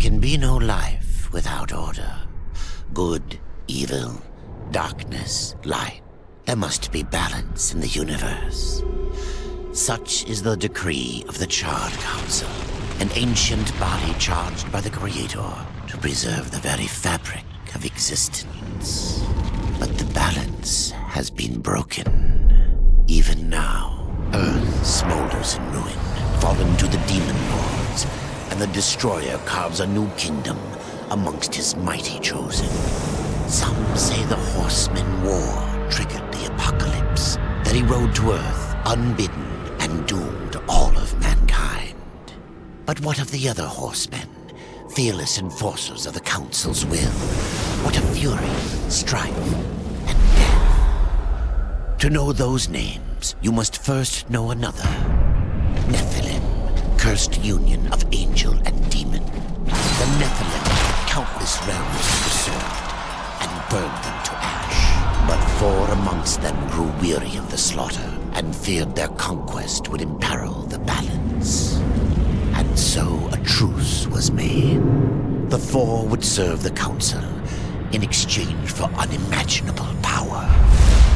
can be no life without order. Good, evil, darkness, light. There must be balance in the universe. Such is the decree of the Charred Council, an ancient body charged by the Creator to preserve the very fabric of existence. But the balance has been broken. Even now, Earth smolders in ruin, fallen to the demon lords, and the Destroyer carves a new kingdom amongst his mighty chosen. Some say the Horseman War triggered the apocalypse, that he rode to Earth unbidden and doomed all of mankind. But what of the other horsemen, fearless enforcers of the Council's will? What of fury, strife, and death? To know those names, you must first know another. Nephilim, cursed union of angel and demon. The Nephilim had countless realms to sword and burned them to ash. But 4 amongst them grew weary of the slaughter and feared their conquest would imperil the balance. And so a truce was made. The 4 would serve the Council in exchange for unimaginable power.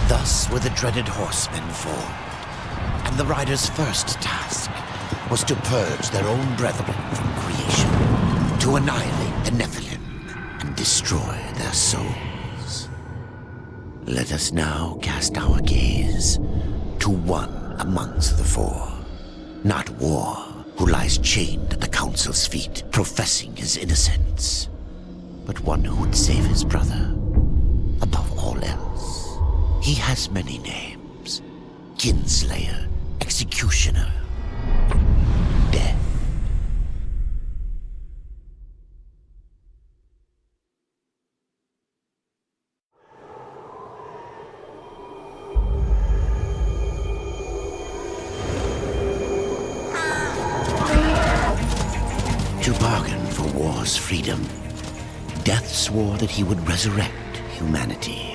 Thus were the dreaded horsemen formed, and the riders' first task was to purge their own brethren from creation, to annihilate the Nephilim and destroy their souls. Let us now cast our gaze to one amongst the 4, not War, who lies chained at the Council's feet, professing his innocence, but one who would save his brother above all else. He has many names: Kinslayer, Executioner, Death. To bargain for war's freedom, Death swore that he would resurrect humanity.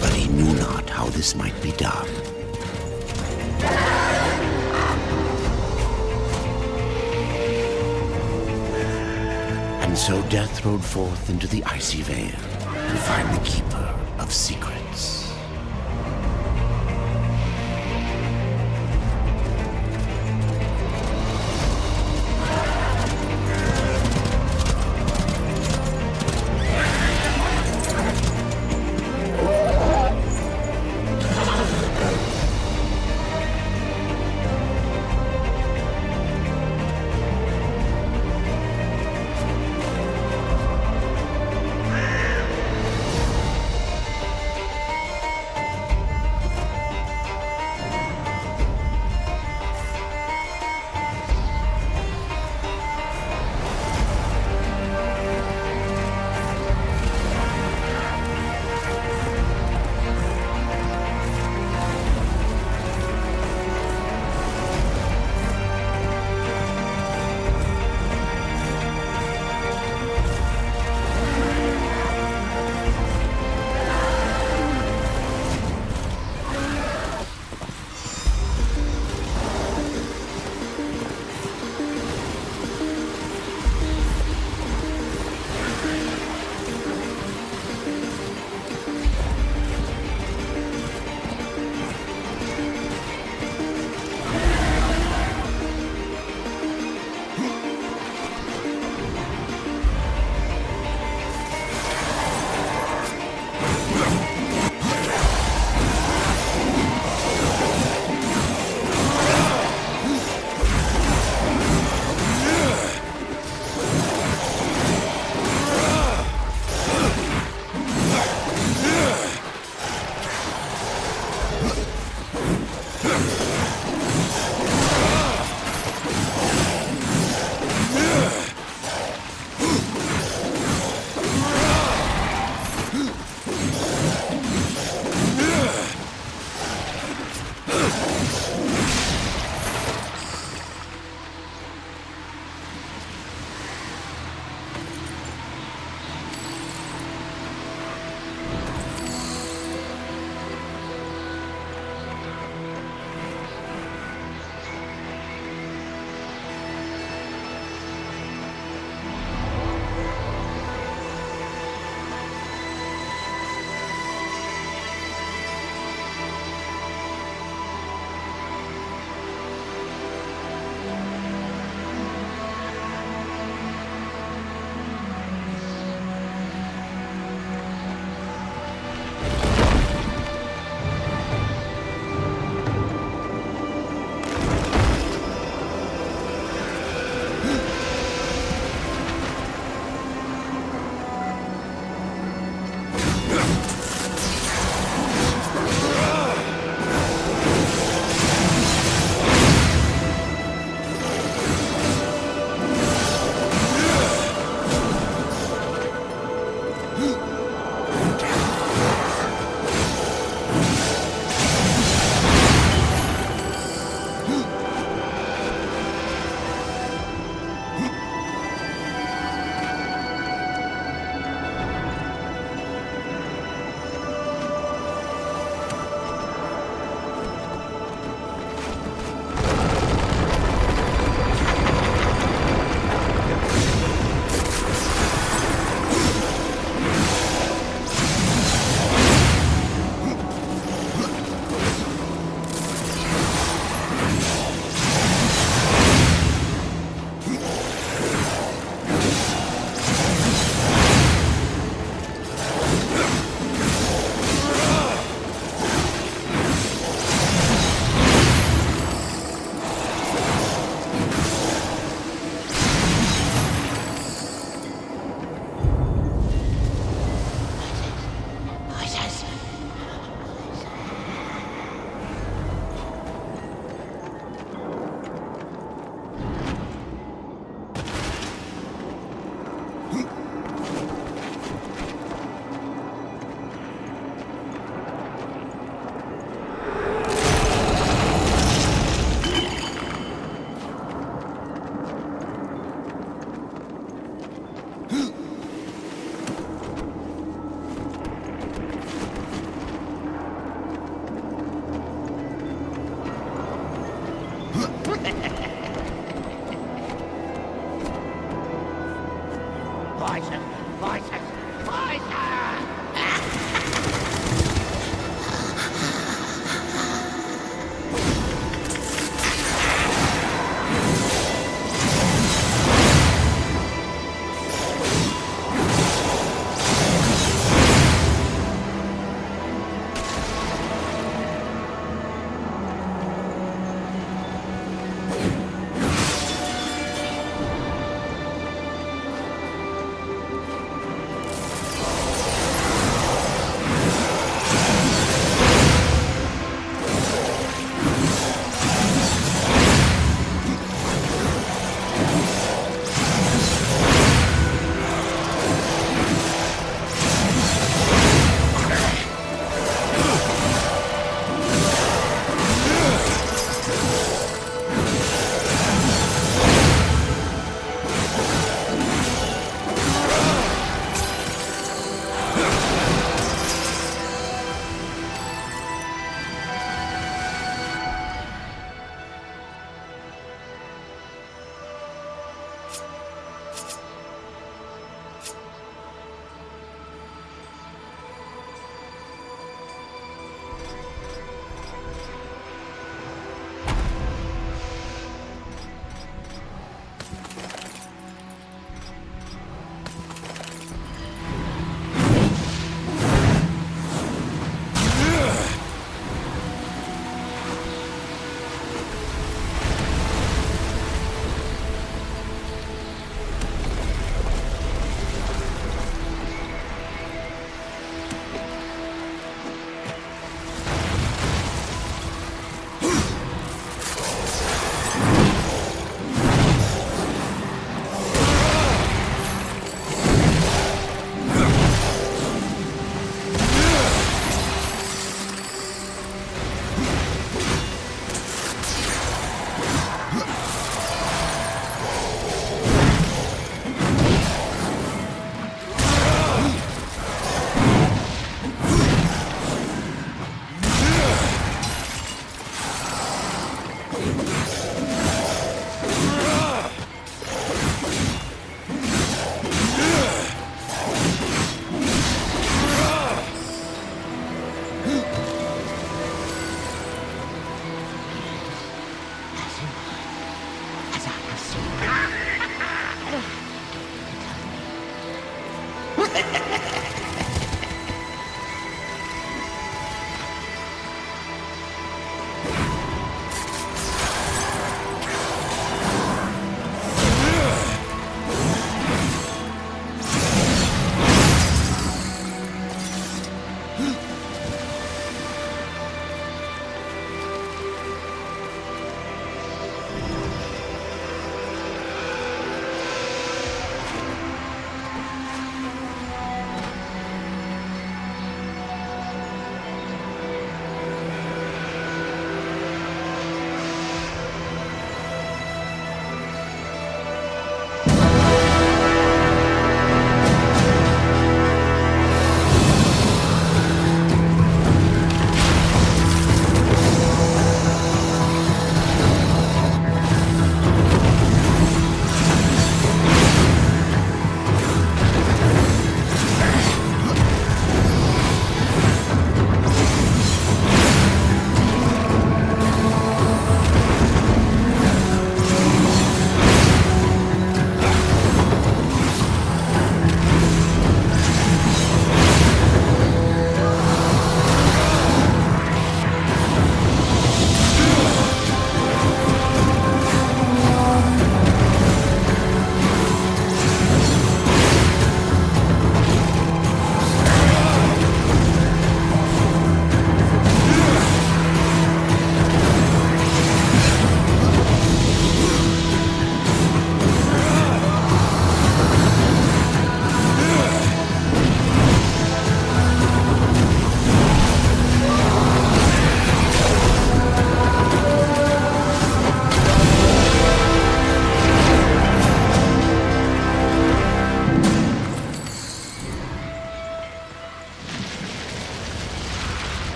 But he knew not how this might be done. And so Death rode forth into the icy veil to find the Keeper of Secrets.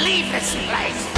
Leave this place!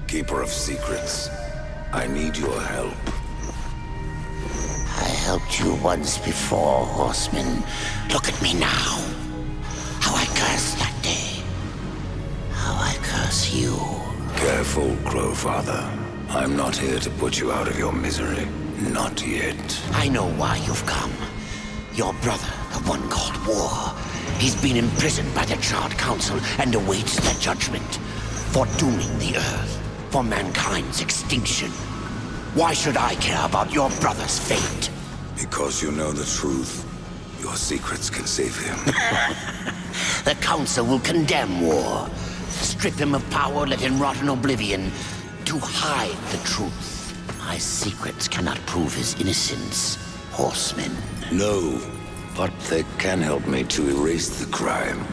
Keeper of secrets, I need your help. I helped you once before, horseman. Look at me now. How I cursed that day. How I curse you. Careful, Crowfather. I'm not here to put you out of your misery. Not yet. I know why you've come. Your brother, the one called War. He's been imprisoned by the Charred Council and awaits their judgment. For dooming the Earth. For mankind's extinction. Why should I care about your brother's fate? Because you know the truth. Your secrets can save him. The Council will condemn War. Strip him of power, let him rot in oblivion. To hide the truth. My secrets cannot prove his innocence, horseman. No, but they can help me to erase the crime.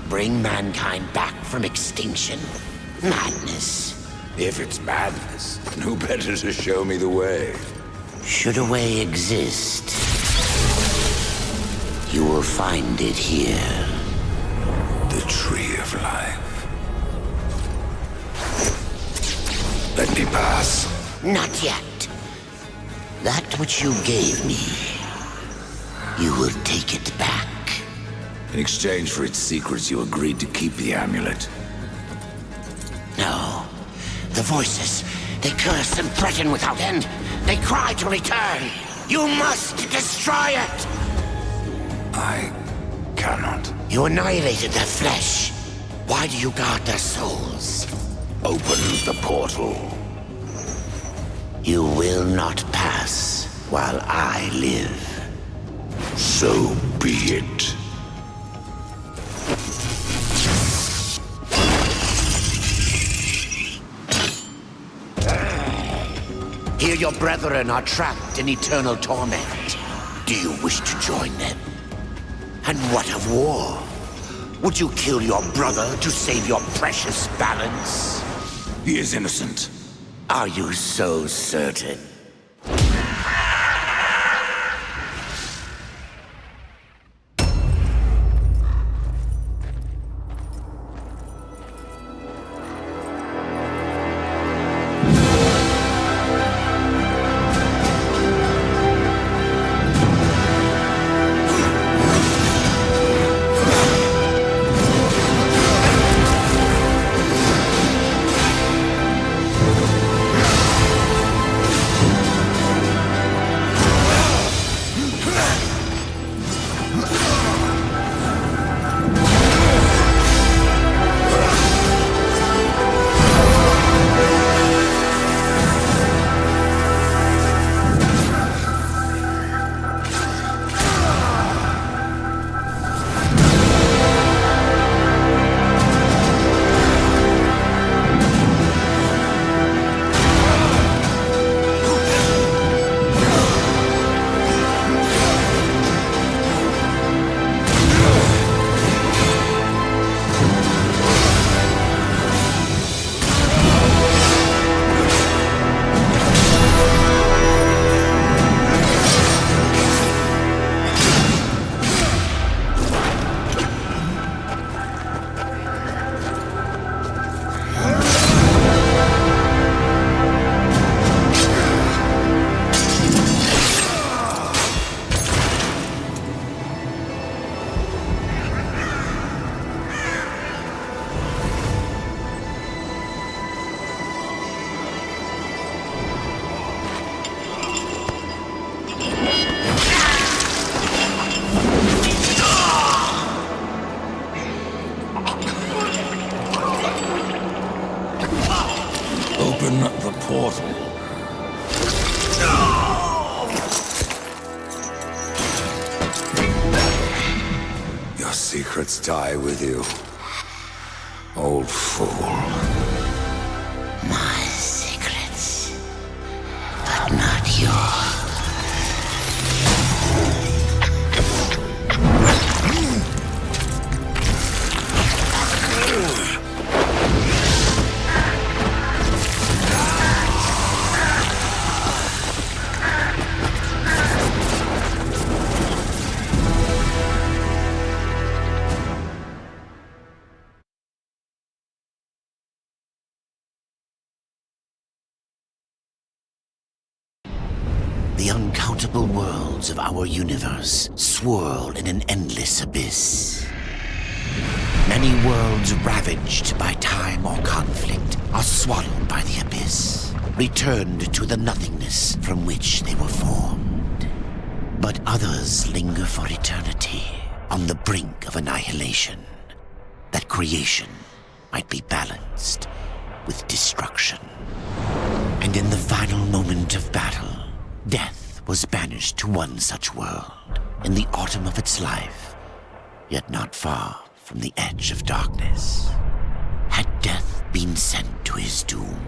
Bring mankind back from extinction. Madness. If it's madness, who better to show me the way? Should a way exist, you will find it here. The Tree of Life. Let me pass. Not yet. That which you gave me, you will take it back. In exchange for its secrets, you agreed to keep the amulet. No. The voices, they curse and threaten without end. They cry to return. You must destroy it! I cannot. You annihilated their flesh. Why do you guard their souls? Open the portal. You will not pass while I live. So be it. Here your brethren are trapped in eternal torment. Do you wish to join them? And what of War? Would you kill your brother to save your precious balance? He is innocent. Are you so certain? secrets die with you. Old fool. My secrets, but not yours. The uncountable worlds of our universe swirl in an endless abyss. Many worlds ravaged by time or conflict are swallowed by the abyss, returned to the nothingness from which they were formed. But others linger for eternity on the brink of annihilation, that creation might be balanced with destruction. And in the final moment of battle, death was banished to one such world in the autumn of its life, yet not far from the edge of darkness. Had death been sent to his doom?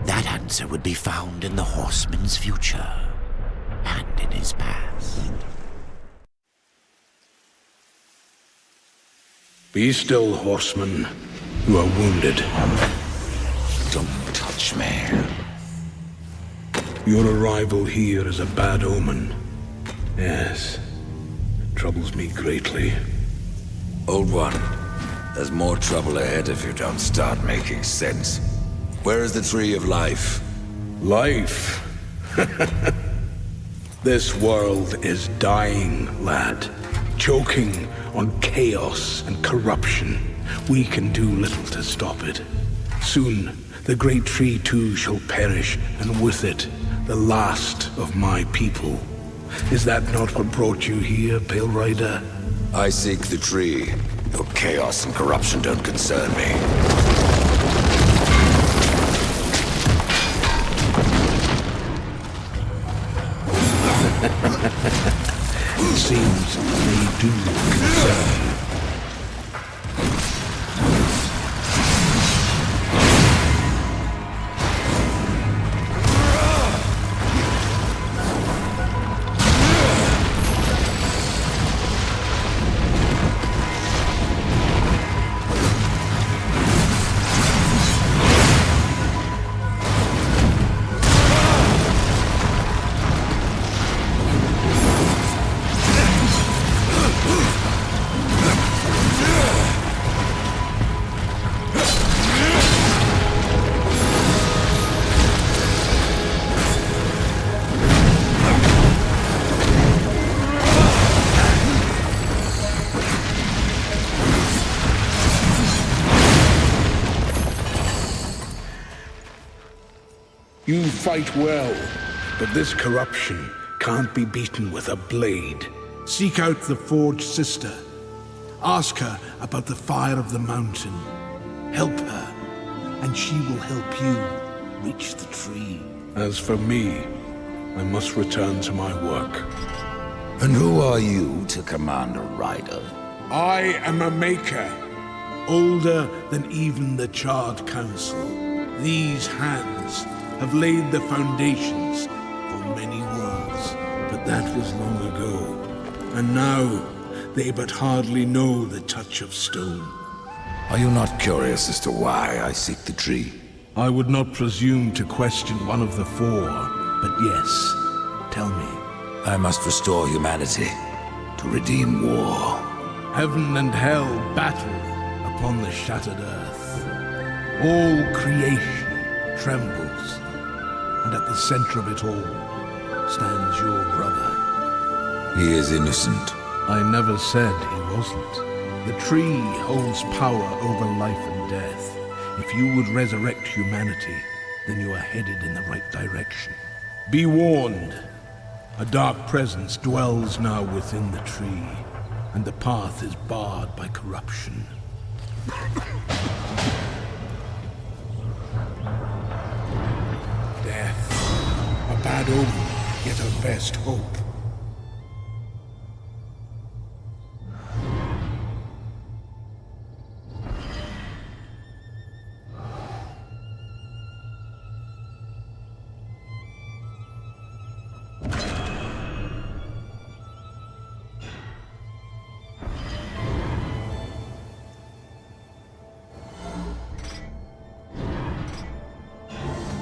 That answer would be found in the horseman's future and in his past. Be still, horseman. You are wounded. Don't touch me. Your arrival here is a bad omen. Yes, it troubles me greatly. Old one, there's more trouble ahead if you don't start making sense. Where is the tree of life? Life? This world is dying, lad. Choking on chaos and corruption. We can do little to stop it. Soon, the great tree too shall perish, and with it, the last of my people. Is that not what brought you here, Pale Rider? I seek the tree. Your chaos and corruption don't concern me. It seems they do concern you. You fight well, but this corruption can't be beaten with a blade. Seek out the Forged Sister. Ask her about the fire of the mountain. Help her, and she will help you reach the tree. As for me, I must return to my work. And who are you to command a rider? I am a maker, older than even the Charred Council. These hands have laid the foundations for many worlds, but that was long ago. And now, they but hardly know the touch of stone. Are you not curious as to why I seek the tree? I would not presume to question one of the four, but yes, tell me. I must restore humanity to redeem war. Heaven and hell battle upon the shattered earth. All creation trembles, and at the center of it all stands your brother. He is innocent. I never said he wasn't. The tree holds power over life and death. If you would resurrect humanity, then you are headed in the right direction. Be warned. A dark presence dwells now within the tree, and the path is barred by corruption. Death, a bad omen, yet our best hope.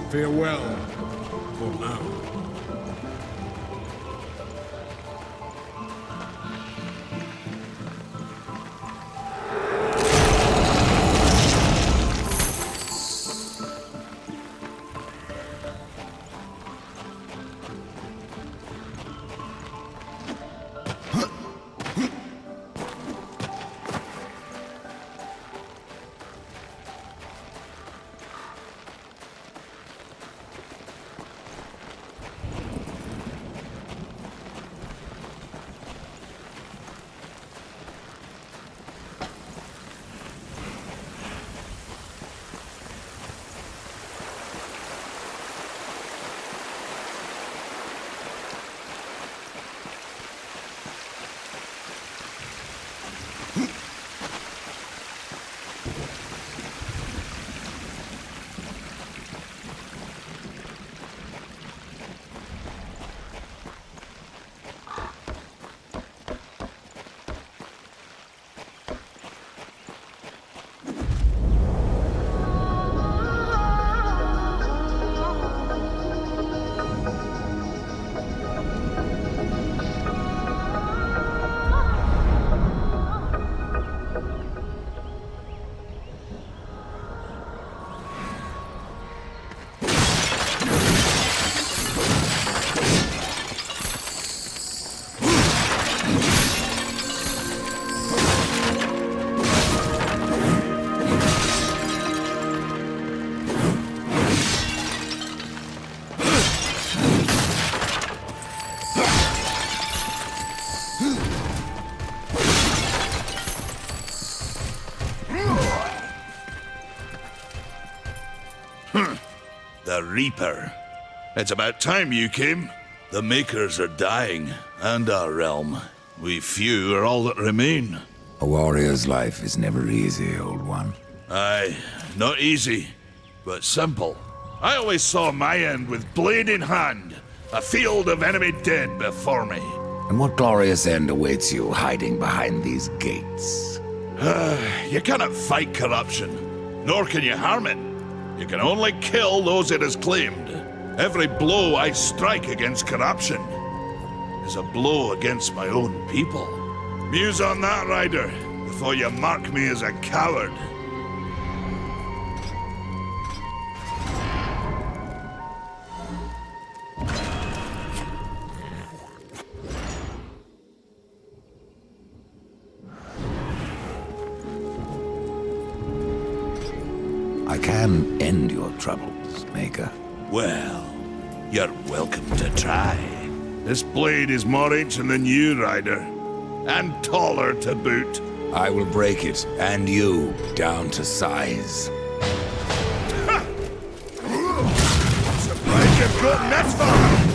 Farewell, for now. The Reaper. It's about time you came. The Makers are dying, and our realm. We few are all that remain. A warrior's life is never easy, old one. Aye, not easy, but simple. I always saw my end with blade in hand, a field of enemy dead before me. And what glorious end awaits you hiding behind these gates? You cannot fight corruption, nor can you harm it. You can only kill those it has claimed. Every blow I strike against corruption is a blow against my own people. Muse on that, Rider, before you mark me as a coward. I can end your troubles, Maker. Well, you're welcome to try. This blade is more ancient than you, Rider, and taller to boot. I will break it, and you, down to size. Surprised you've gotten that far!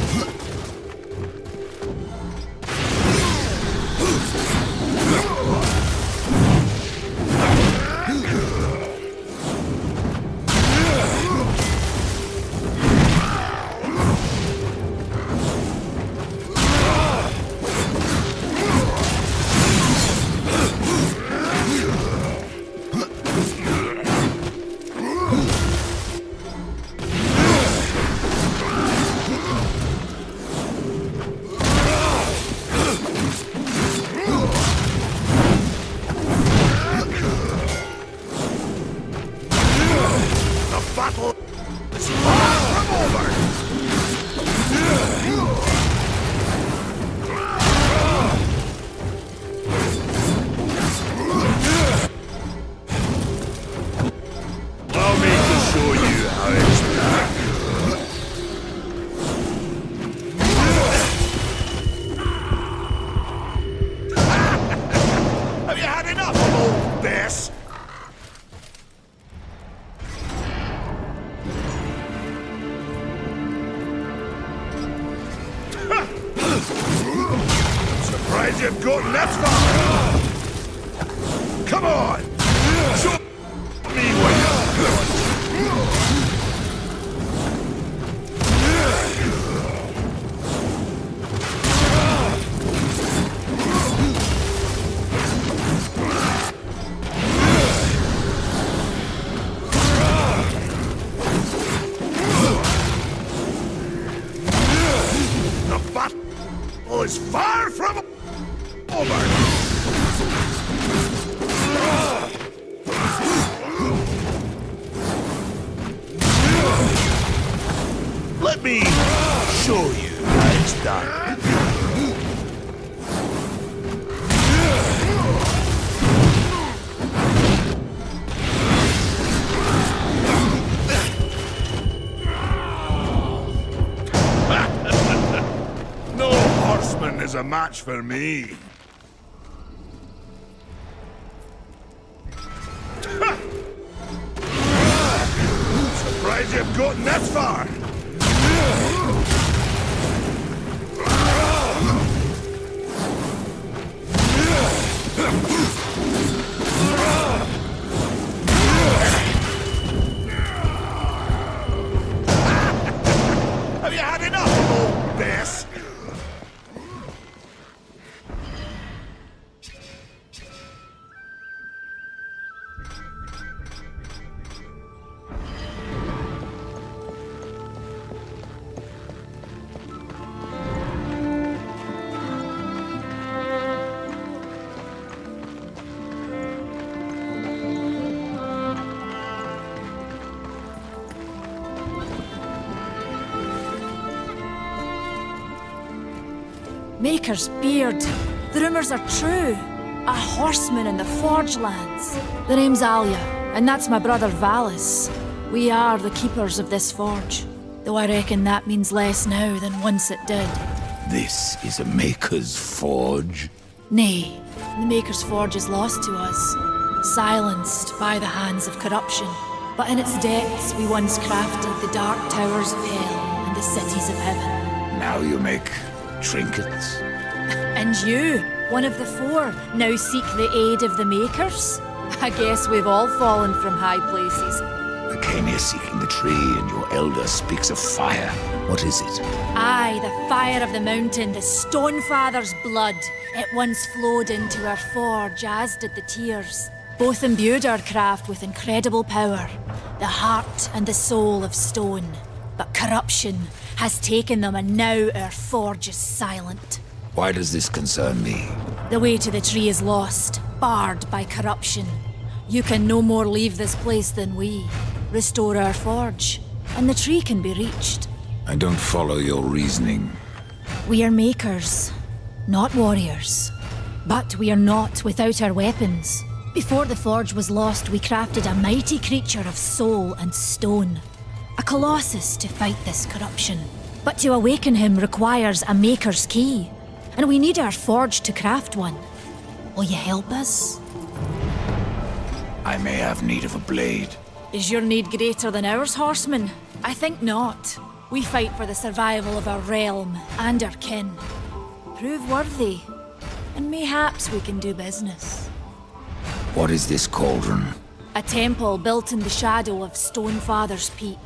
Surprised you've gotten that far! Come on! Show me what you're was far from over. Let me show you how it's done. No horseman is a match for me. Surprised you've gotten this far. Have you had enough, old Bess? Maker's beard. The rumors are true. A horseman in the Forge lands. The name's Alia, and that's my brother Valis. We are the keepers of this forge. Though I reckon that means less now than once it did. This is a Maker's Forge? Nay, the Maker's Forge is lost to us. Silenced by the hands of corruption. But in its depths we once crafted the dark towers of hell and the cities of heaven. Now you make trinkets? And you, one of the four, now seek the aid of the Makers? I guess we've all fallen from high places. I came here seeking the tree, and your elder speaks of fire. What is it? Aye, the fire of the mountain, the Stonefather's blood. It once flowed into our forge, as did the tears. Both imbued our craft with incredible power, the heart and the soul of stone. But corruption has taken them, and now our forge is silent. Why does this concern me? The way to the tree is lost, barred by corruption. You can no more leave this place than we. Restore our forge, and the tree can be reached. I don't follow your reasoning. We are makers, not warriors. But we are not without our weapons. Before the forge was lost, we crafted a mighty creature of soul and stone. A colossus to fight this corruption. But to awaken him requires a maker's key. And we need our forge to craft one. Will you help us? I may have need of a blade. Is your need greater than ours, horseman? I think not. We fight for the survival of our realm and our kin. Prove worthy, and mayhaps we can do business. What is this cauldron? A temple built in the shadow of Stonefather's Peak.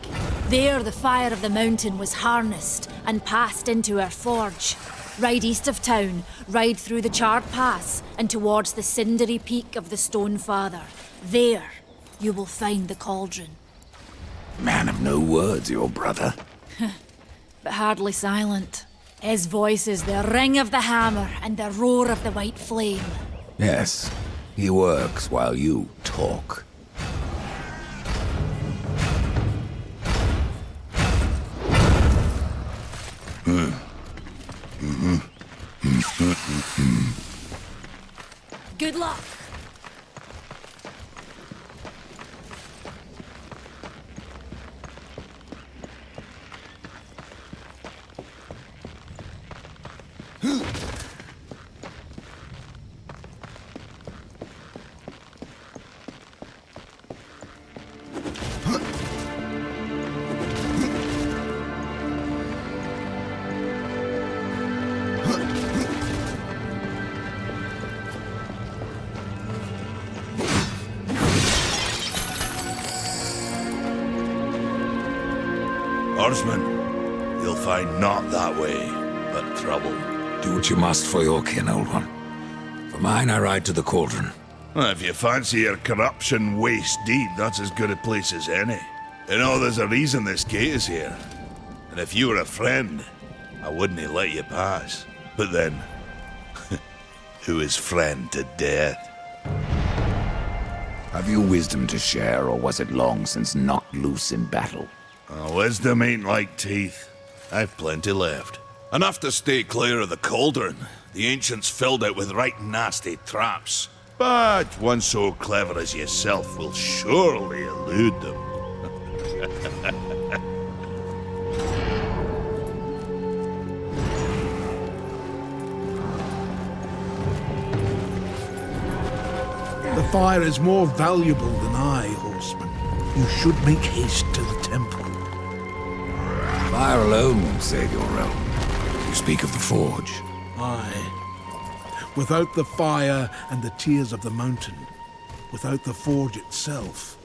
There the fire of the mountain was harnessed and passed into our forge. Ride east of town, ride through the charred pass and towards the cindery peak of the Stonefather. There, you will find the cauldron. Man of no words, your brother. But hardly silent. His voice is the ring of the hammer and the roar of the white flame. Yes, he works while you talk. Good luck. Horseman, you'll find naught that way, but trouble. Do what you must for your kin, old one. For mine, I ride to the cauldron. Well, if you fancy your corruption waist deep, that's as good a place as any. You know, there's a reason this gate is here. And if you were a friend, I wouldn't let you pass. But then, who is friend to death? Have you wisdom to share, or was it long since knocked loose in battle? Wisdom ain't like teeth. I've plenty left. Enough to stay clear of the cauldron. The ancients filled it with right nasty traps. But one so clever as yourself will surely elude them. The fire is more valuable than I, horseman. You should make haste to the temple. Fire alone won't save your realm. You speak of the forge. Aye. Without the fire and the tears of the mountain, without the forge itself,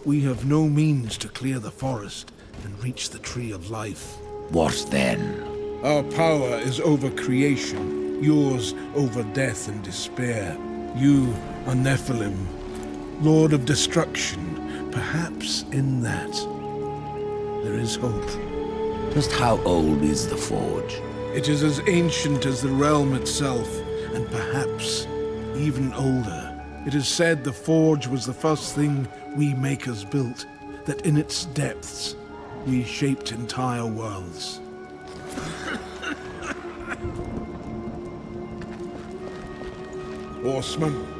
we have no means to clear the forest and reach the tree of life. What then? Our power is over creation, yours over death and despair. You are Nephilim, Lord of Destruction. Perhaps in that there is hope. Just how old is the forge? It is as ancient as the realm itself, and perhaps even older. It is said the forge was the first thing we makers built, that in its depths we shaped entire worlds. Horseman.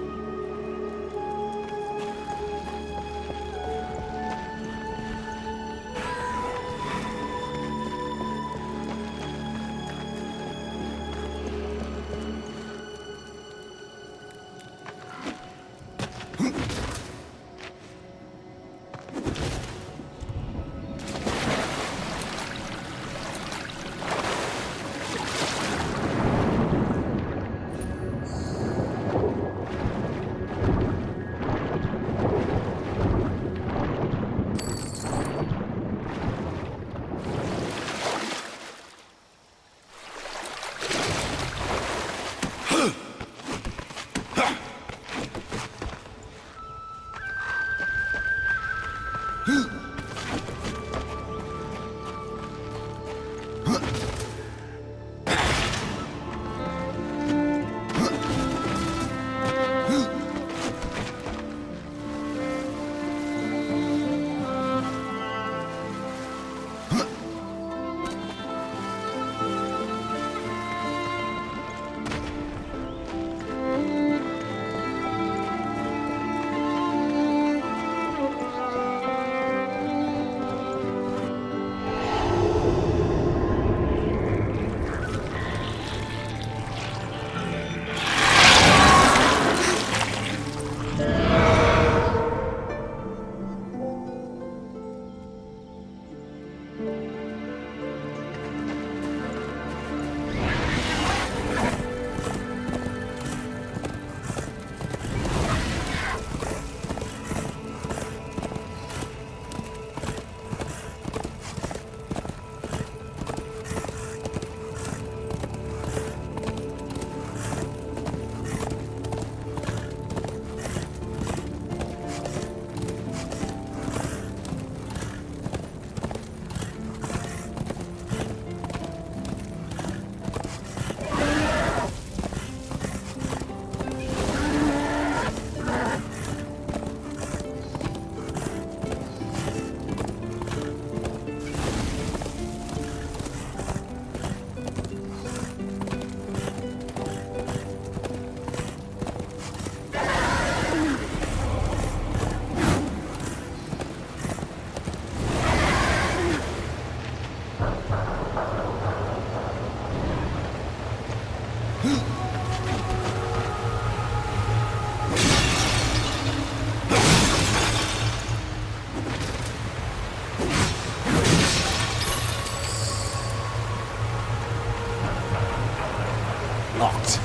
Locked.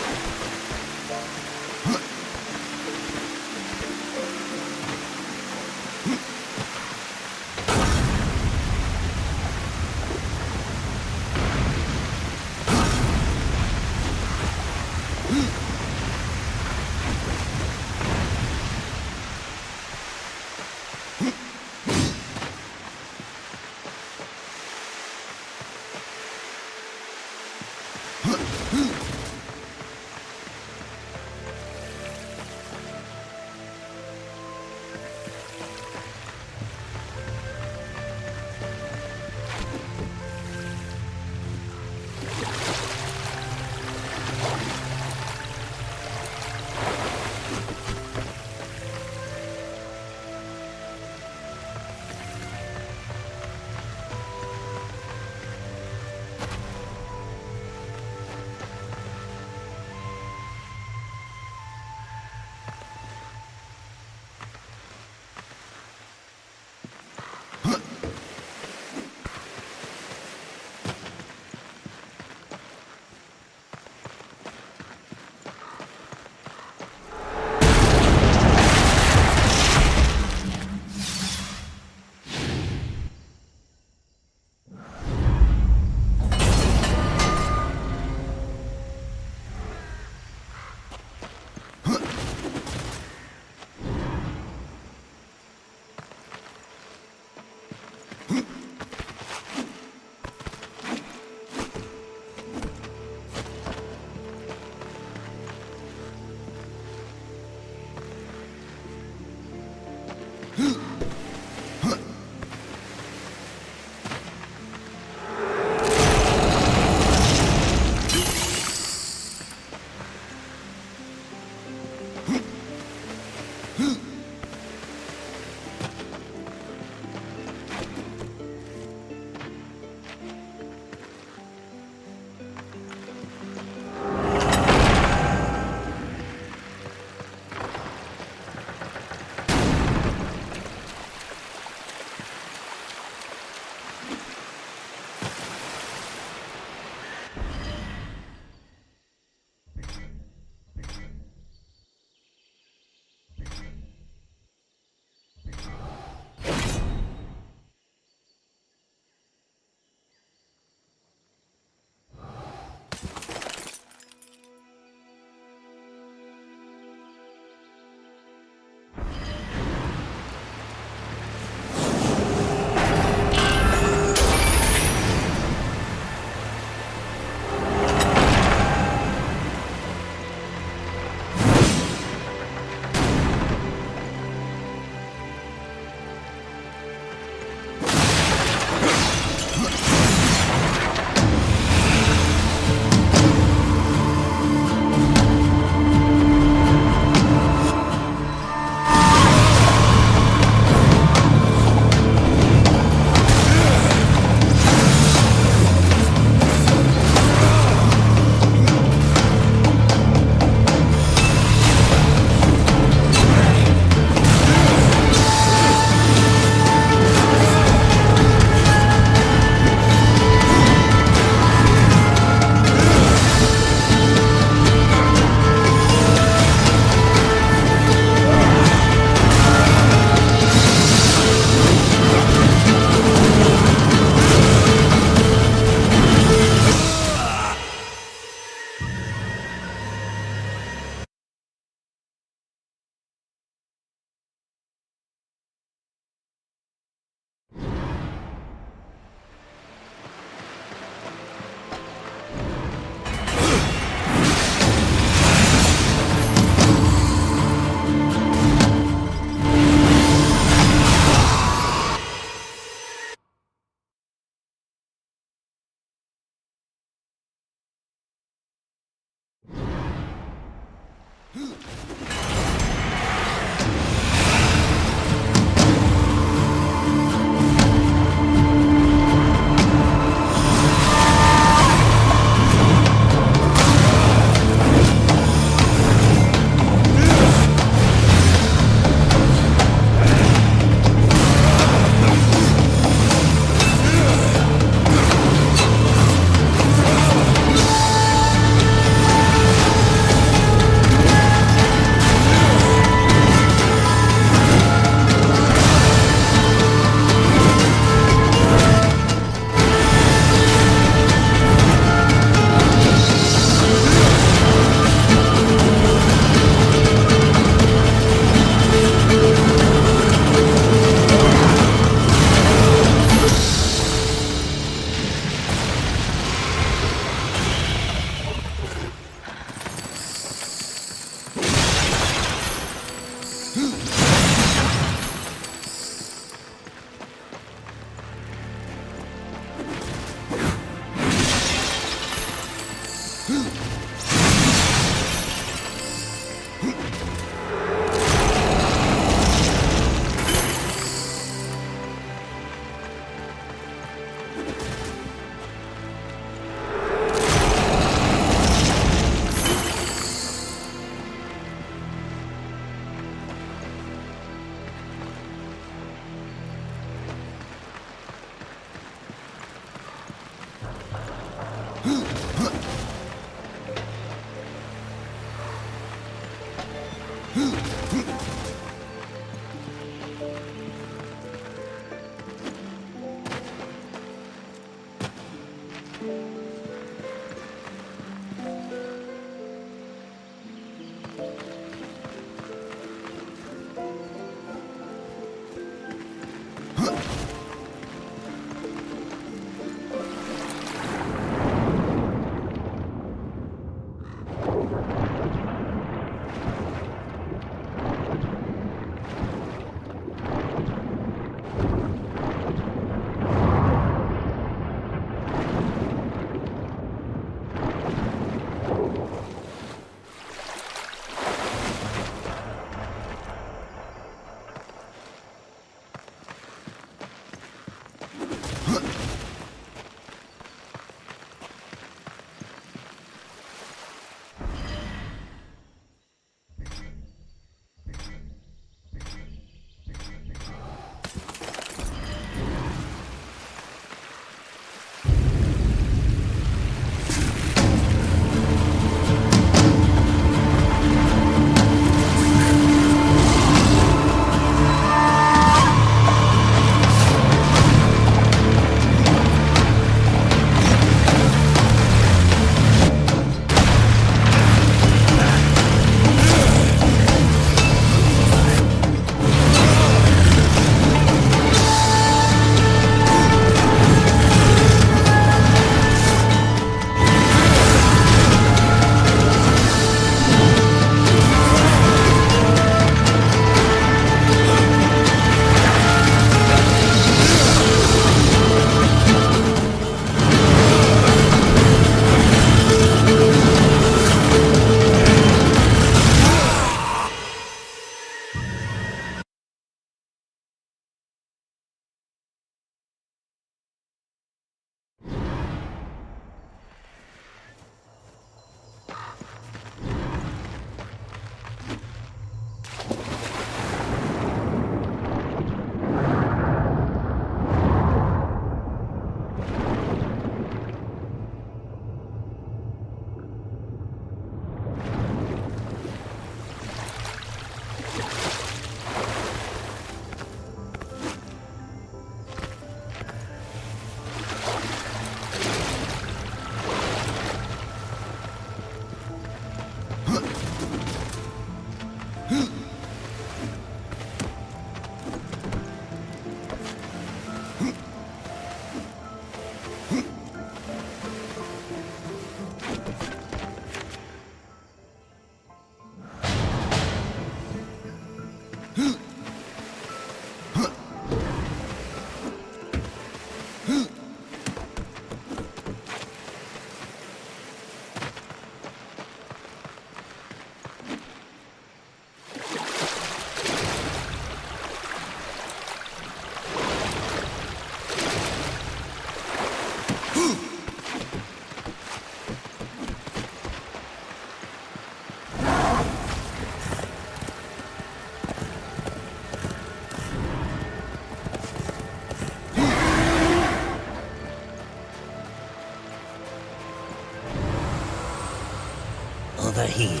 over here.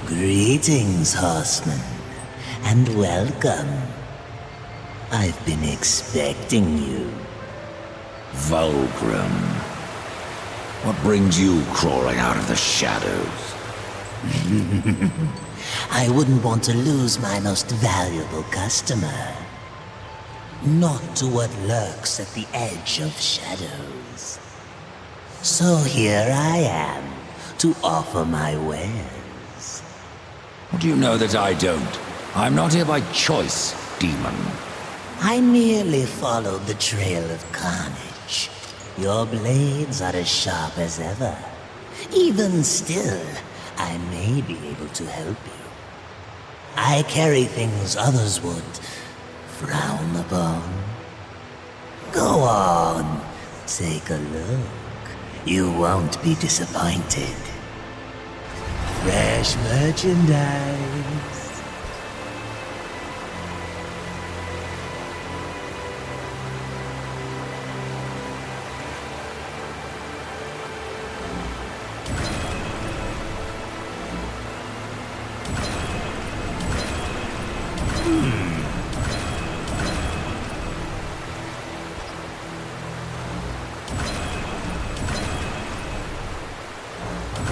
Greetings, horseman, and welcome. I've been expecting you. Vulgrim. What brings you crawling out of the shadows? I wouldn't want to lose my most valuable customer. Not to what lurks at the edge of shadows. So here I am, to offer my wares. What do you know that I don't? I'm not here by choice, demon. I merely followed the trail of carnage. Your blades are as sharp as ever. Even still, I may be able to help you. I carry things others would frown upon. Go on, take a look. You won't be disappointed. Fresh merchandise.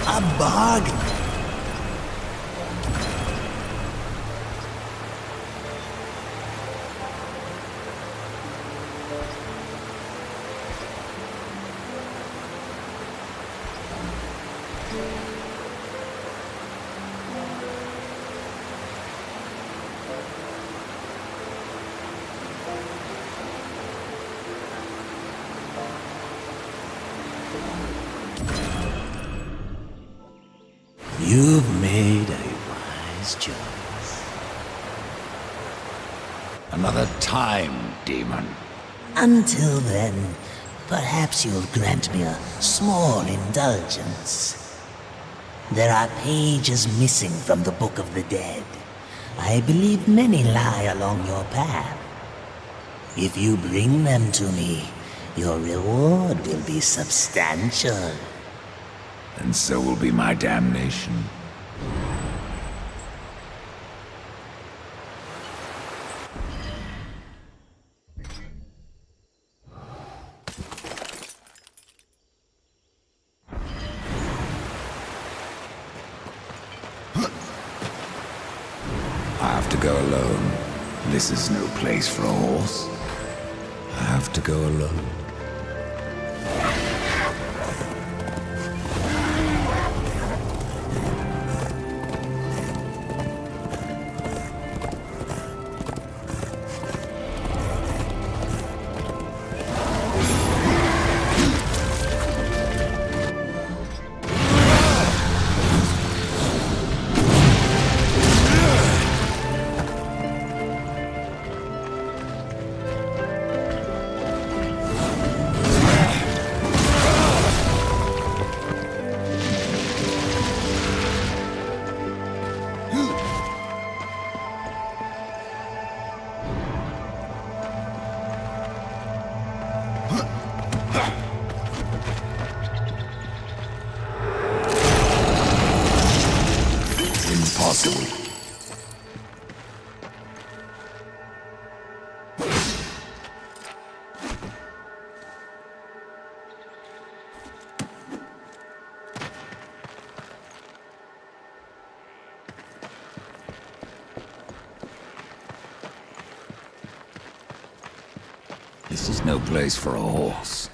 A bargain. You've made a wise choice. Another time, demon. Until then, perhaps you'll grant me a small indulgence. There are pages missing from the Book of the Dead. I believe many lie along your path. If you bring them to me, your reward will be substantial. And so will be my damnation. I have to go alone. This is no place for a horse. I have to go alone. Impossible. This is no place for a horse.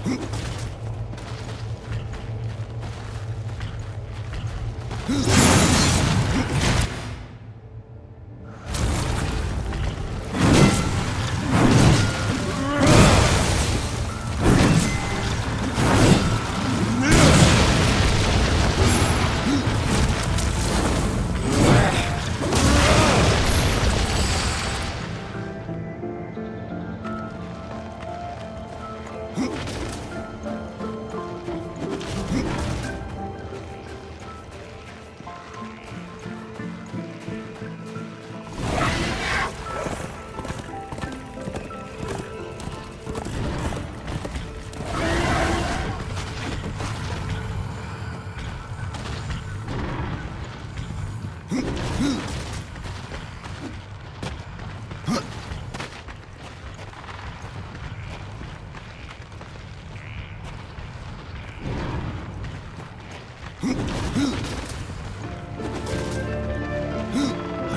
I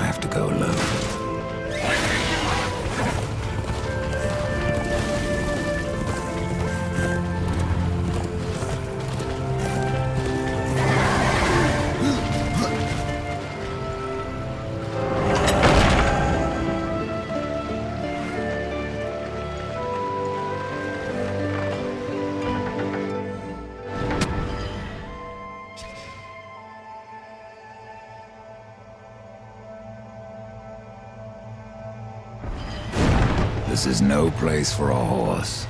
have to go alone. This is no place for a horse.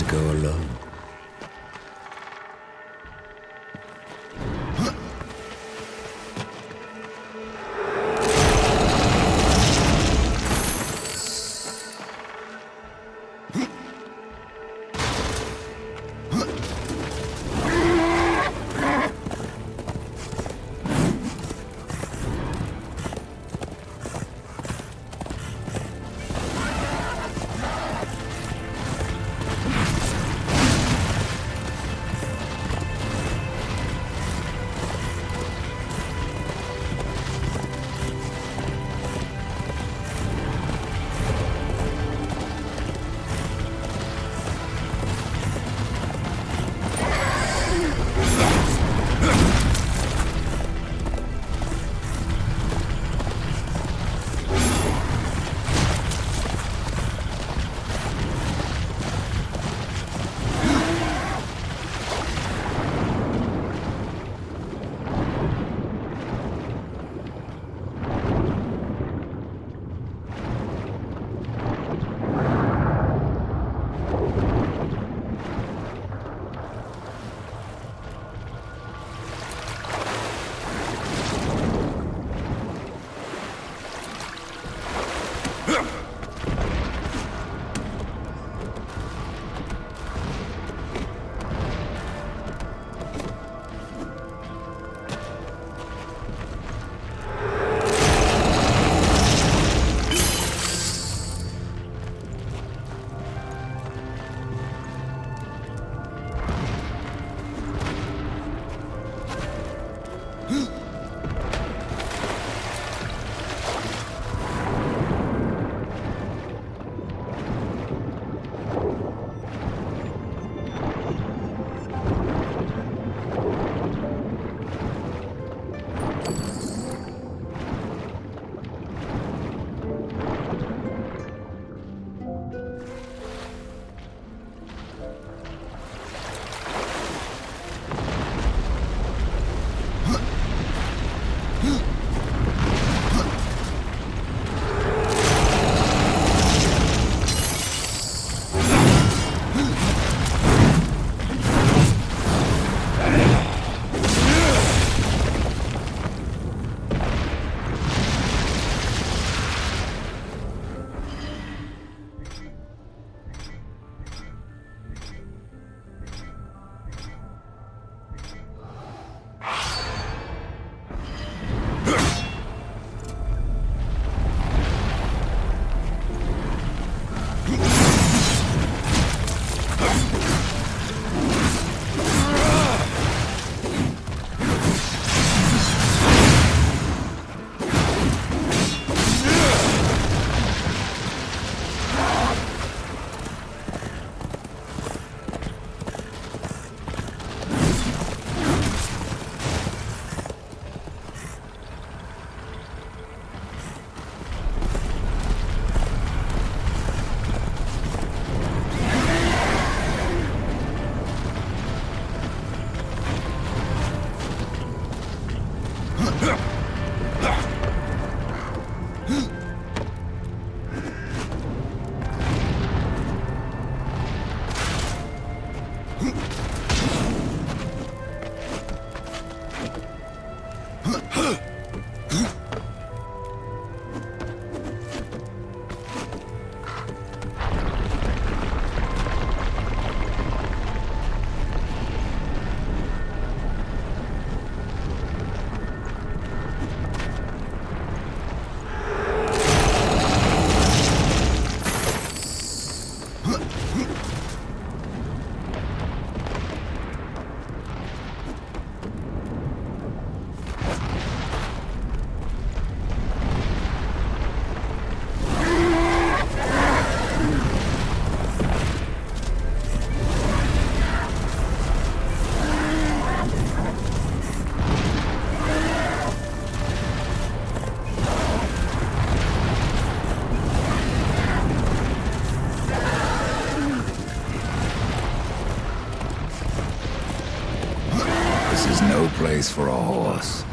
Go alone. This is no place for a horse.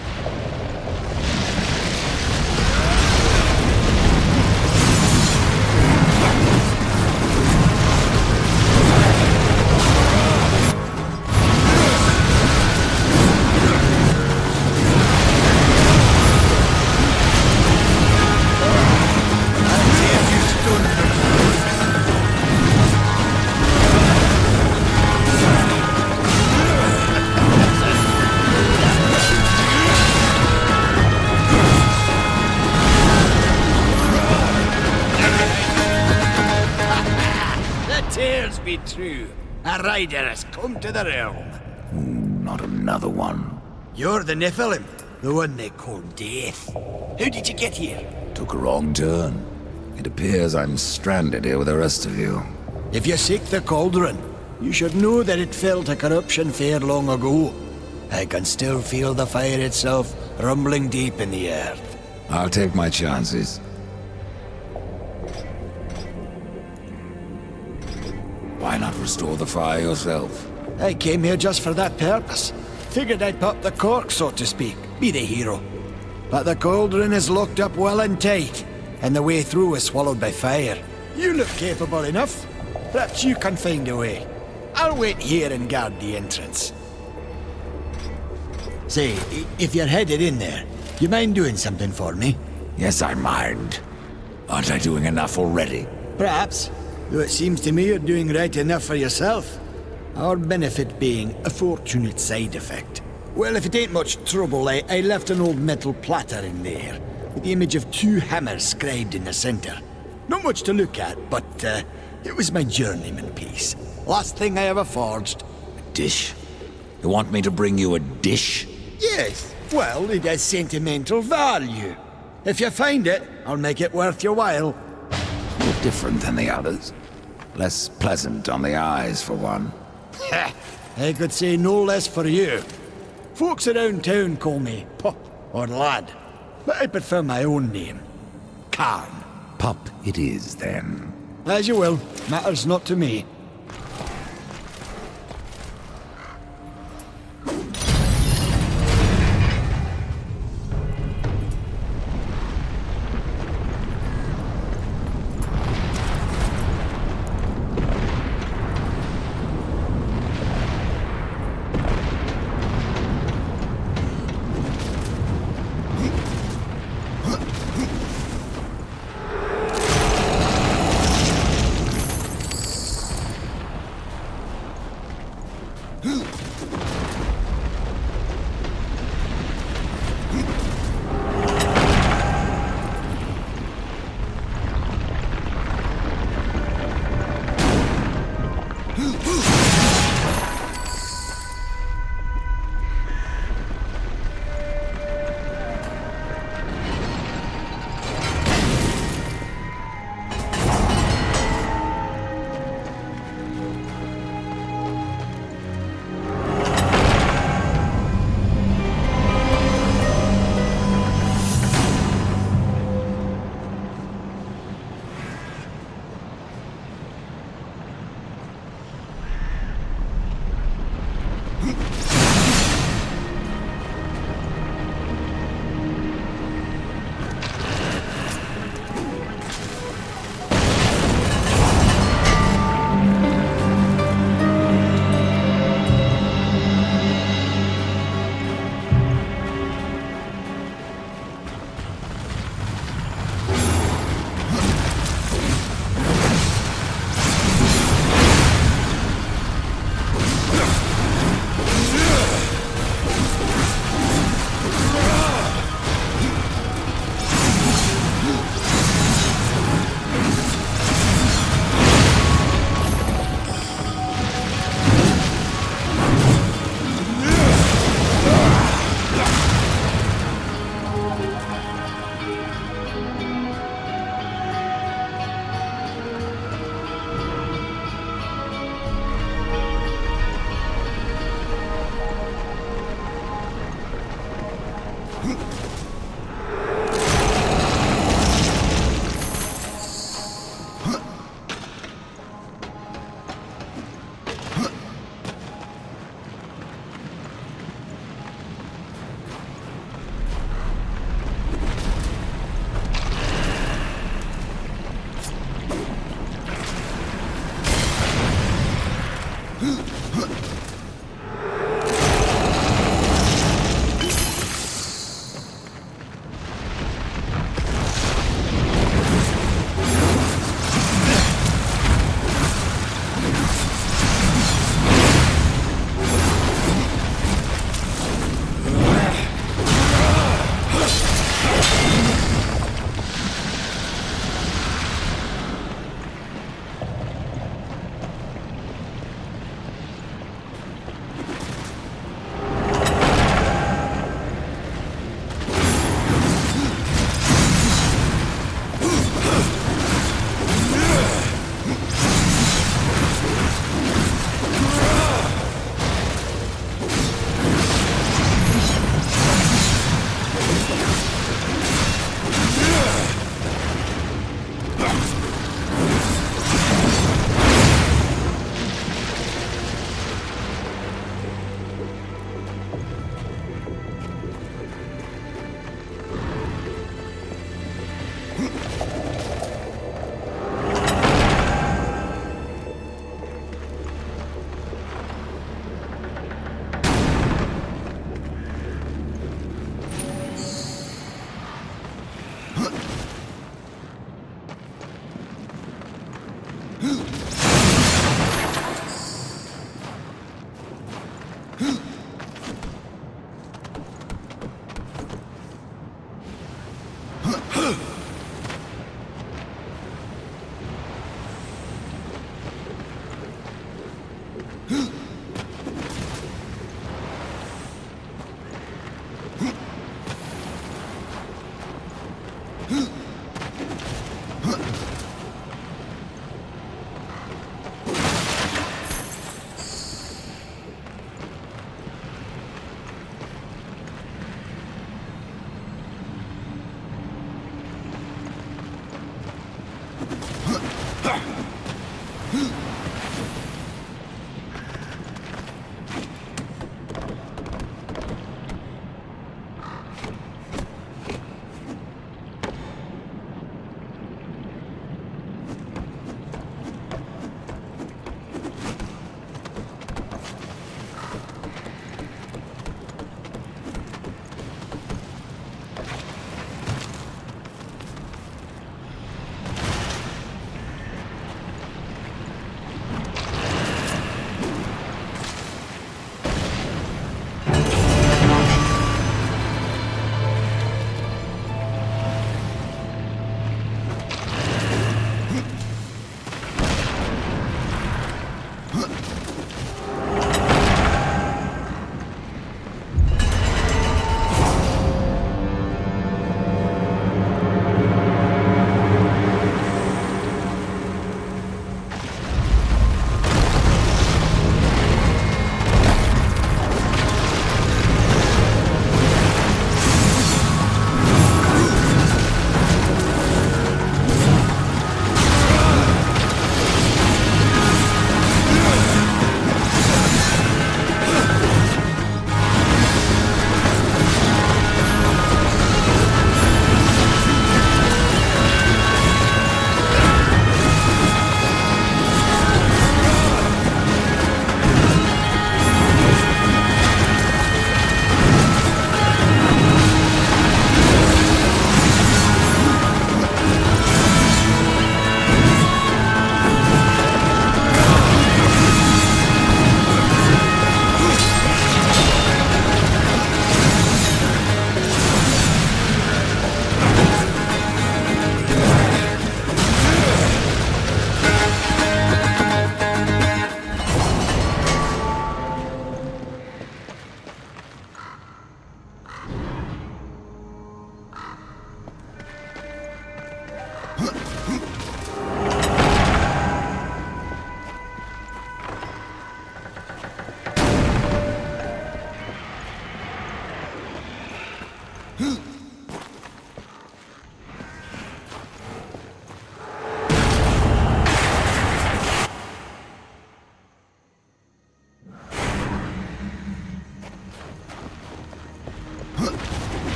Be true. A rider has come to the realm. Not another one. You're the Nephilim, the one they call Death. How did you get here? Took a wrong turn. It appears I'm stranded here with the rest of you. If you seek the cauldron, you should know that it fell to corruption fair long ago. I can still feel the fire itself rumbling deep in the earth. I'll take my chances. Why not restore the fire yourself? I came here just for that purpose. Figured I'd pop the cork, so to speak. Be the hero. But the cauldron is locked up well and tight, and the way through is swallowed by fire. You look capable enough. Perhaps you can find a way. I'll wait here and guard the entrance. Say, if you're headed in there, you mind doing something for me? Yes, I mind. Aren't I doing enough already? Perhaps. Though it seems to me you're doing right enough for yourself. Our benefit being a fortunate side effect. Well, if it ain't much trouble, I left an old metal platter in there, with the image of 2 hammers scribed in the center. Not much to look at, but it was my journeyman piece. Last thing I ever forged. A dish? You want me to bring you a dish? Yes, well, it has sentimental value. If you find it, I'll make it worth your while. You're different than the others. Less pleasant on the eyes, for one. I could say no less for you. Folks around town call me Pup or Lad, but I prefer my own name. Khan. Pup it is, then. As you will. Matters not to me.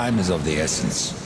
Time is of the essence.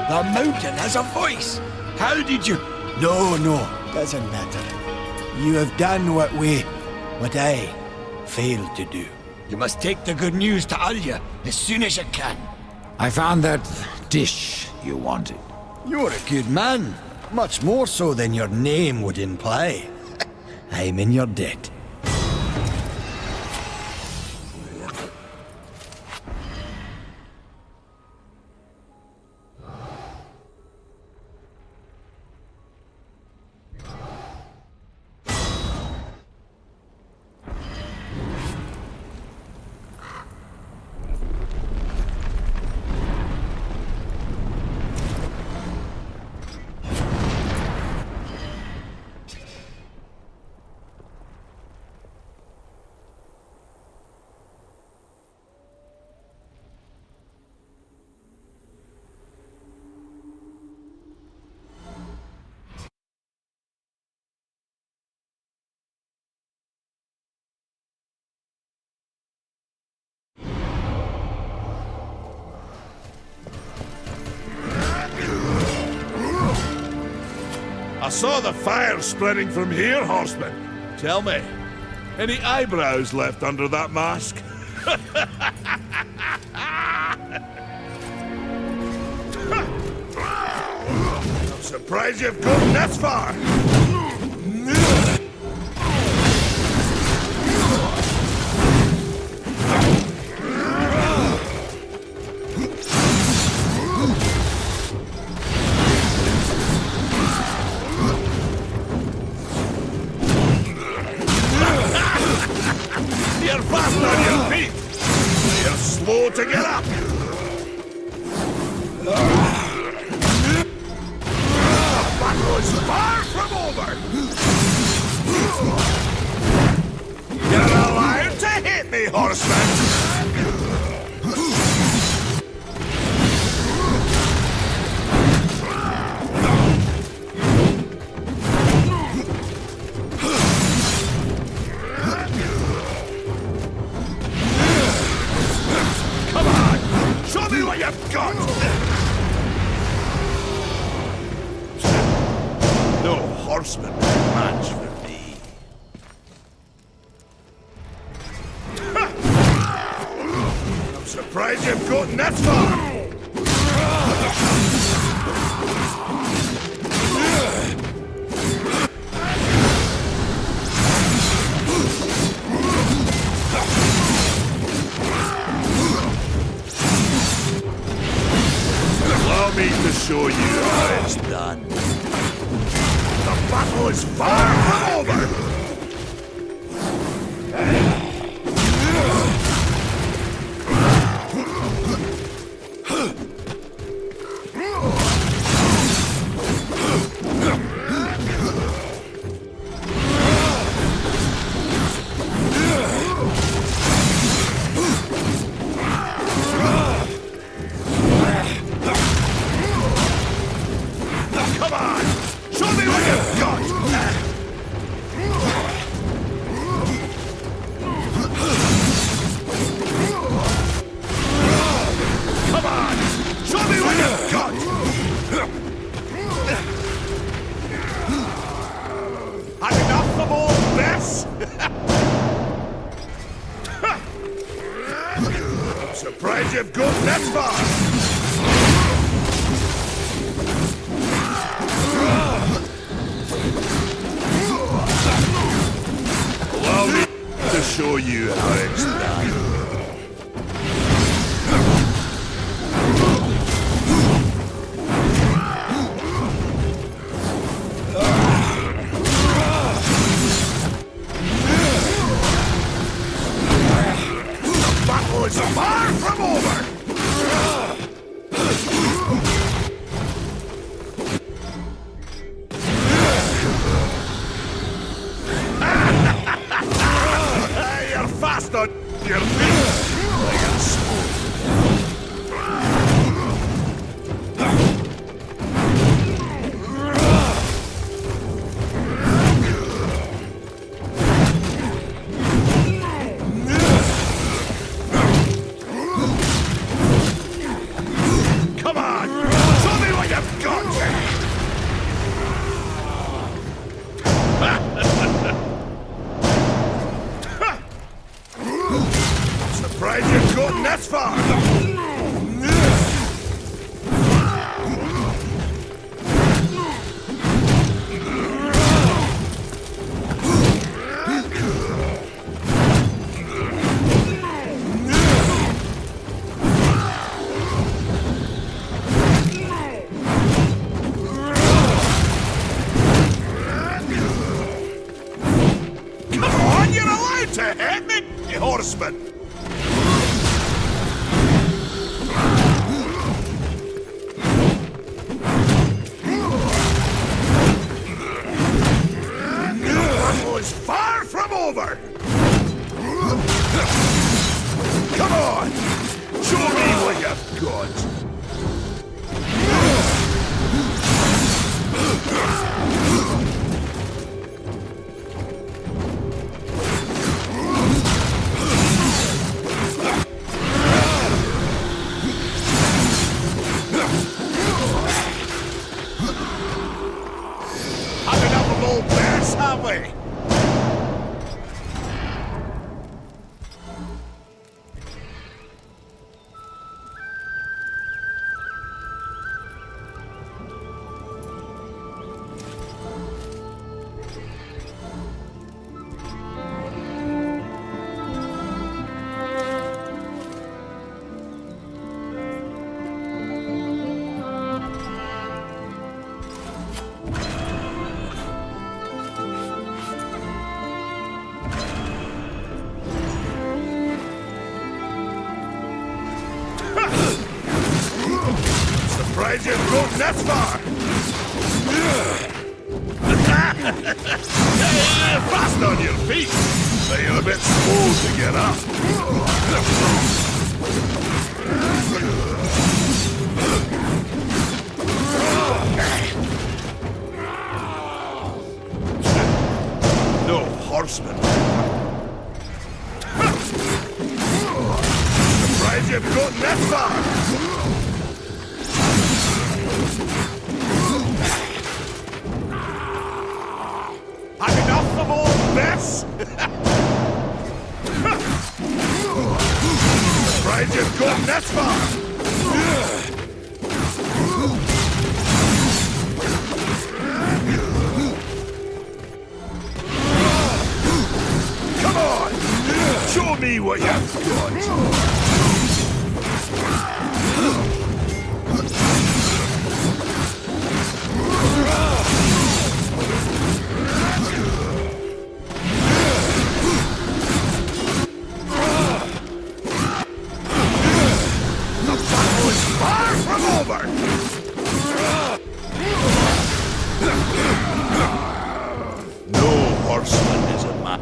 The mountain has a voice! How did you... No, doesn't matter. You have done what I failed to do. You must take the good news to Alya as soon as you can. I found that dish you wanted. You're a good man. Much more so than your name would imply. I'm in your debt. I saw the fire spreading from here, horseman. Tell me, any eyebrows left under that mask? I'm surprised you've gotten this far. You're fast on your feet. You're slow to get up. The battle is far from over. You're allowed to hit me, horseman. Show me what you've got! No horseman can match for me. I'm surprised you've gotten that far! Allow me to show you how it's done. The battle is far from over! surprised you've got that far! Allow me to show you how it's done. The battle is far from over! You're fast on your feet like a spoon. Come on! Show me what you've got! Surprised you've gotten this far! Come on, you're allowed to hit me, you horseman! Is far from over! Come on! Show me what you've got! Had enough of old bears, have we? Surprised you've gotten that far! You're fast on your feet, but you're a bit slow to get up. No horseman. Surprised you've gotten that far! Had enough of all this? Surprised you've gotten this far! Come on! Show me what you've got! Far from over! No horseman is a man.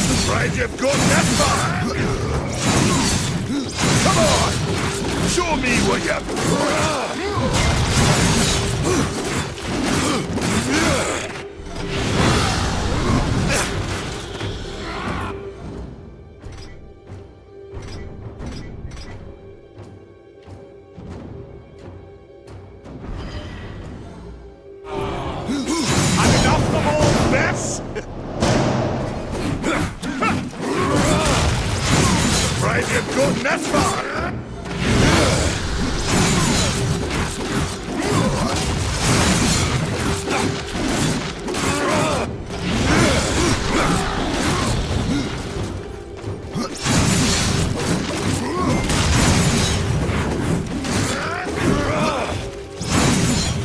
Surprised you've got that far! Come on! Show me what you've got! Had enough of all this? Surprised you've gotten this far!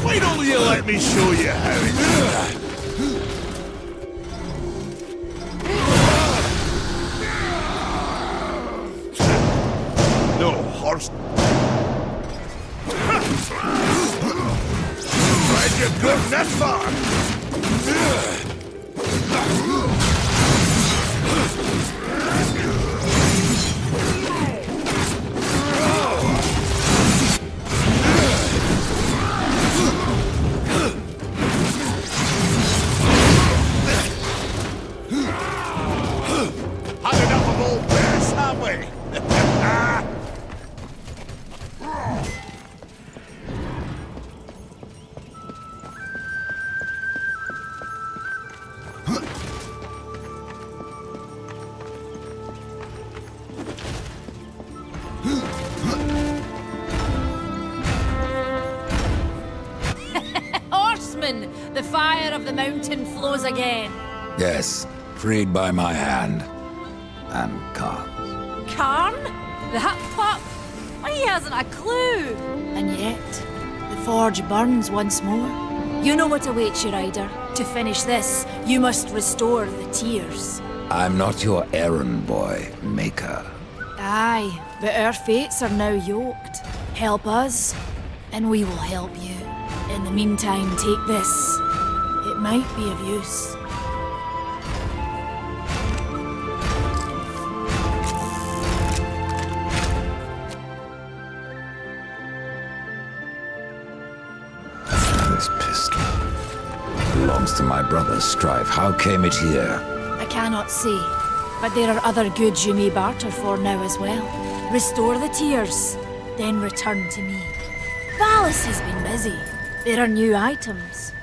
Why don't you let me show you how it's done? No, horse. Surprised you've gotten this far! Had enough of old bears, have we? Horseman, the fire of the mountain flows again. Yes, freed by my hand. And cards. Karn? That pup? Why, he hasn't a clue. And yet, the forge burns once more. You know what awaits you, Ryder. To finish this, you must restore the tears. I'm not your errand boy, Maker. Aye, but our fates are now yoked. Help us, and we will help you. In the meantime, take this. It might be of use. This pistol belongs to my brother's strife. How came it here? I cannot say, but there are other goods you may barter for now as well. Restore the tears, then return to me. Valis has been busy. There are new items.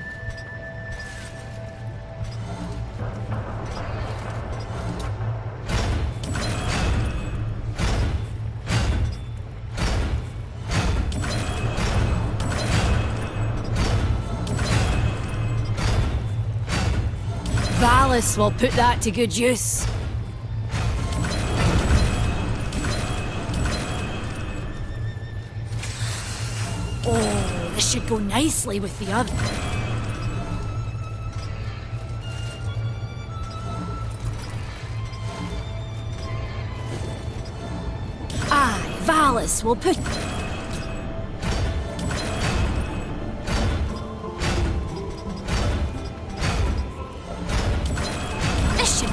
Valis will put that to good use. Oh, this should go nicely with the other. Aye, Valis will put... This should...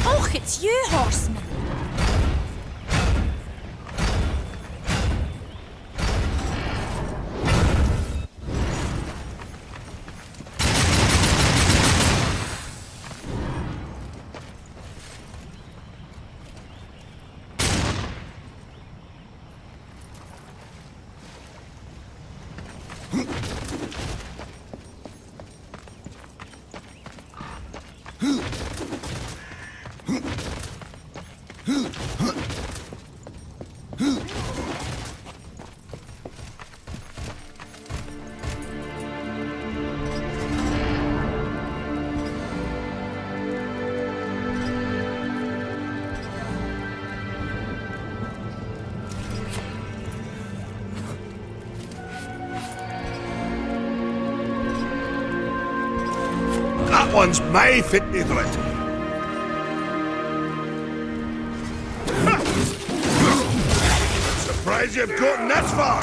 Och, it's you, horseman! That one's my favourite. Surprised you've gotten this far.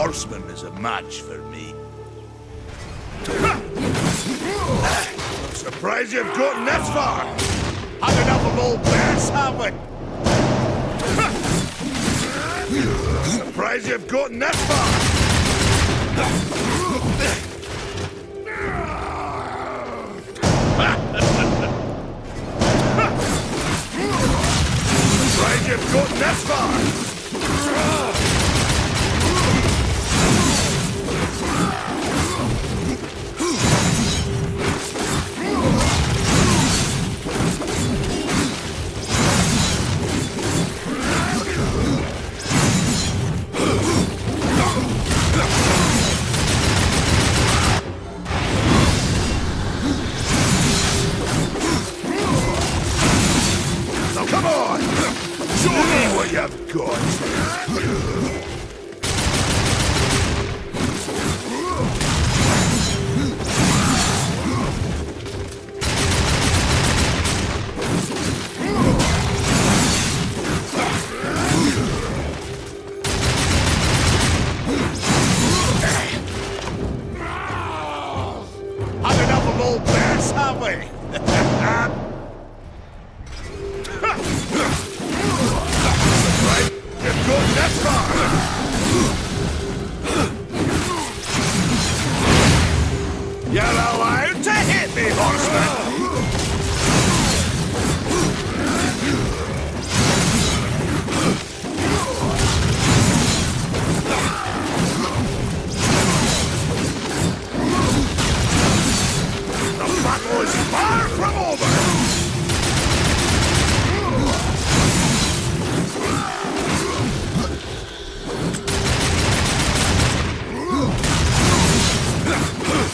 horseman is a match for me. I'm surprised you've gotten this far. Had enough of old bears, have we? Surprised you've gotten this far. Surprised you've gotten this far.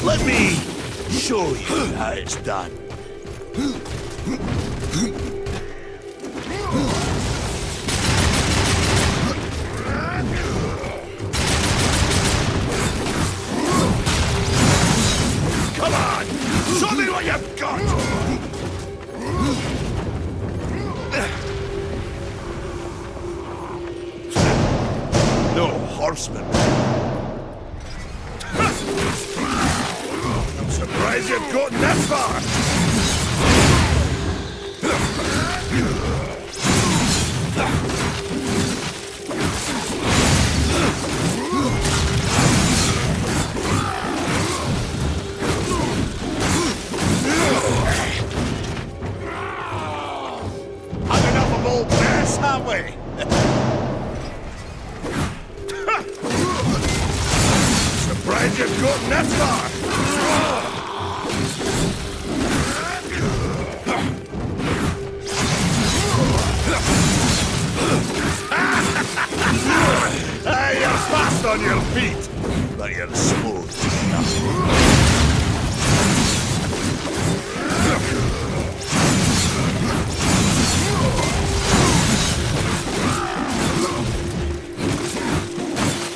Let me show you how it's done. Come on! Show me what you've got! No horseman. I'm surprised you've gotten this far! Had enough of old mess, have we? Surprised you've gotten this far! You're fast on your feet, but you're smooth enough.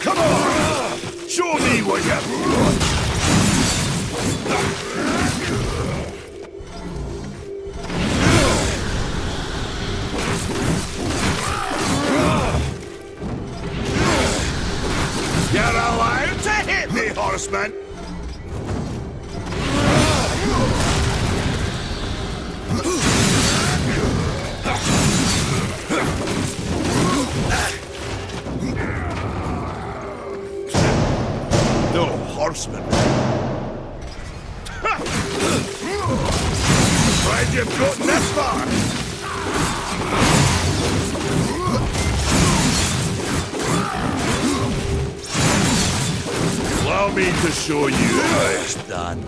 Come on! Show me what you've got! You're allowed to hit me, horseman! No horseman. Surprised you've gotten this far! Allow me to show you how it's done.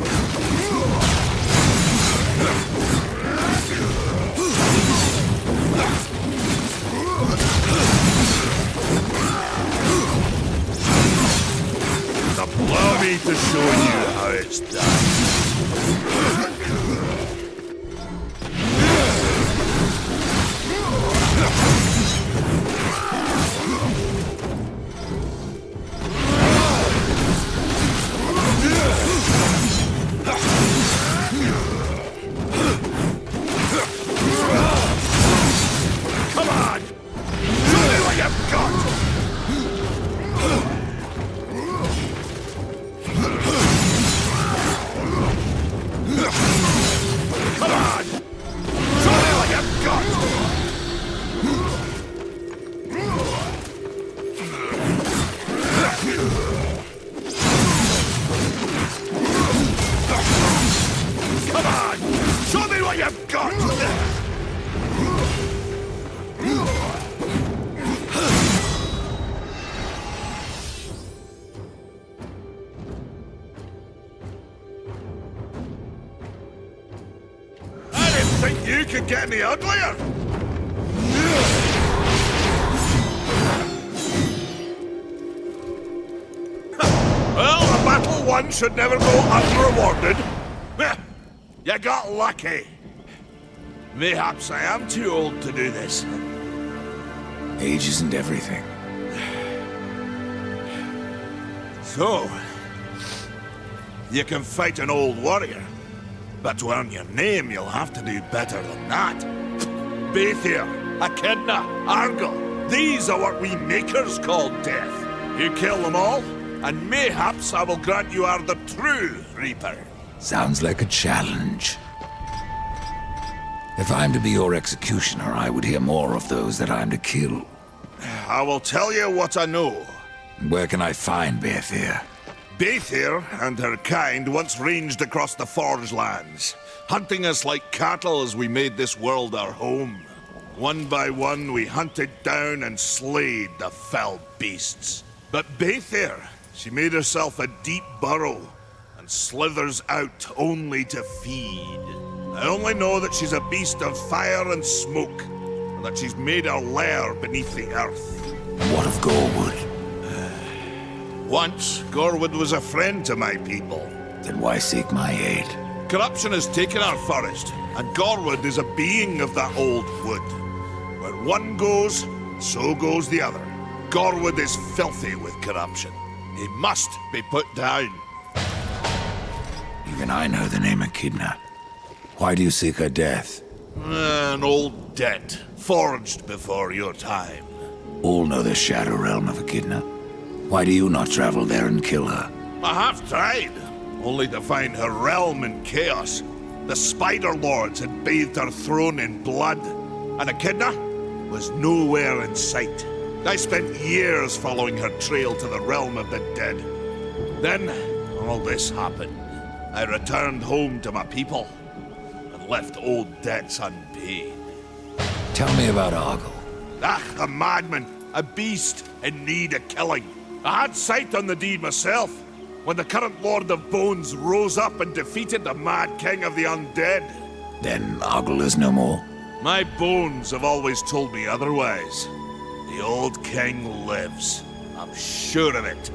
Allow me to show you how it's done. Come on! Show me what you've got! Think you could get any uglier? Well, a battle won should never go unrewarded. You got lucky. Mayhaps I am too old to do this. Age isn't everything. So, you can fight an old warrior, but to earn your name, you'll have to do better than that. Baethir, Echidna, Argyll, these are what we makers call death. You kill them all, and mayhaps I will grant you are the true Reaper. Sounds like a challenge. If I'm to be your executioner, I would hear more of those that I'm to kill. I will tell you what I know. Where can I find Baethir? Baethir and her kind once ranged across the Forge lands, hunting us like cattle as we made this world our home. One by one, we hunted down and slayed the fell beasts. But Baethir, she made herself a deep burrow and slithers out only to feed. I only know that she's a beast of fire and smoke, and that she's made her lair beneath the earth. What of Gorwood? Once, Gorwood was a friend to my people. Then why seek my aid? Corruption has taken our forest, and Gorwood is a being of that old wood. Where one goes, so goes the other. Gorwood is filthy with corruption. He must be put down. Even I know the name Echidna. Why do you seek her death? An old debt, forged before your time. All know the Shadow Realm of Echidna. Why do you not travel there and kill her? I have tried, only to find her realm in chaos. The Spider Lords had bathed her throne in blood, and Echidna was nowhere in sight. I spent years following her trail to the realm of the dead. Then, all this happened. I returned home to my people, and left old debts unpaid. Tell me about Argyll. A madman, a beast in need of killing. I had sight on the deed myself, when the current Lord of Bones rose up and defeated the mad king of the undead. Then Argyll is no more? My bones have always told me otherwise. The old king lives. I'm sure of it.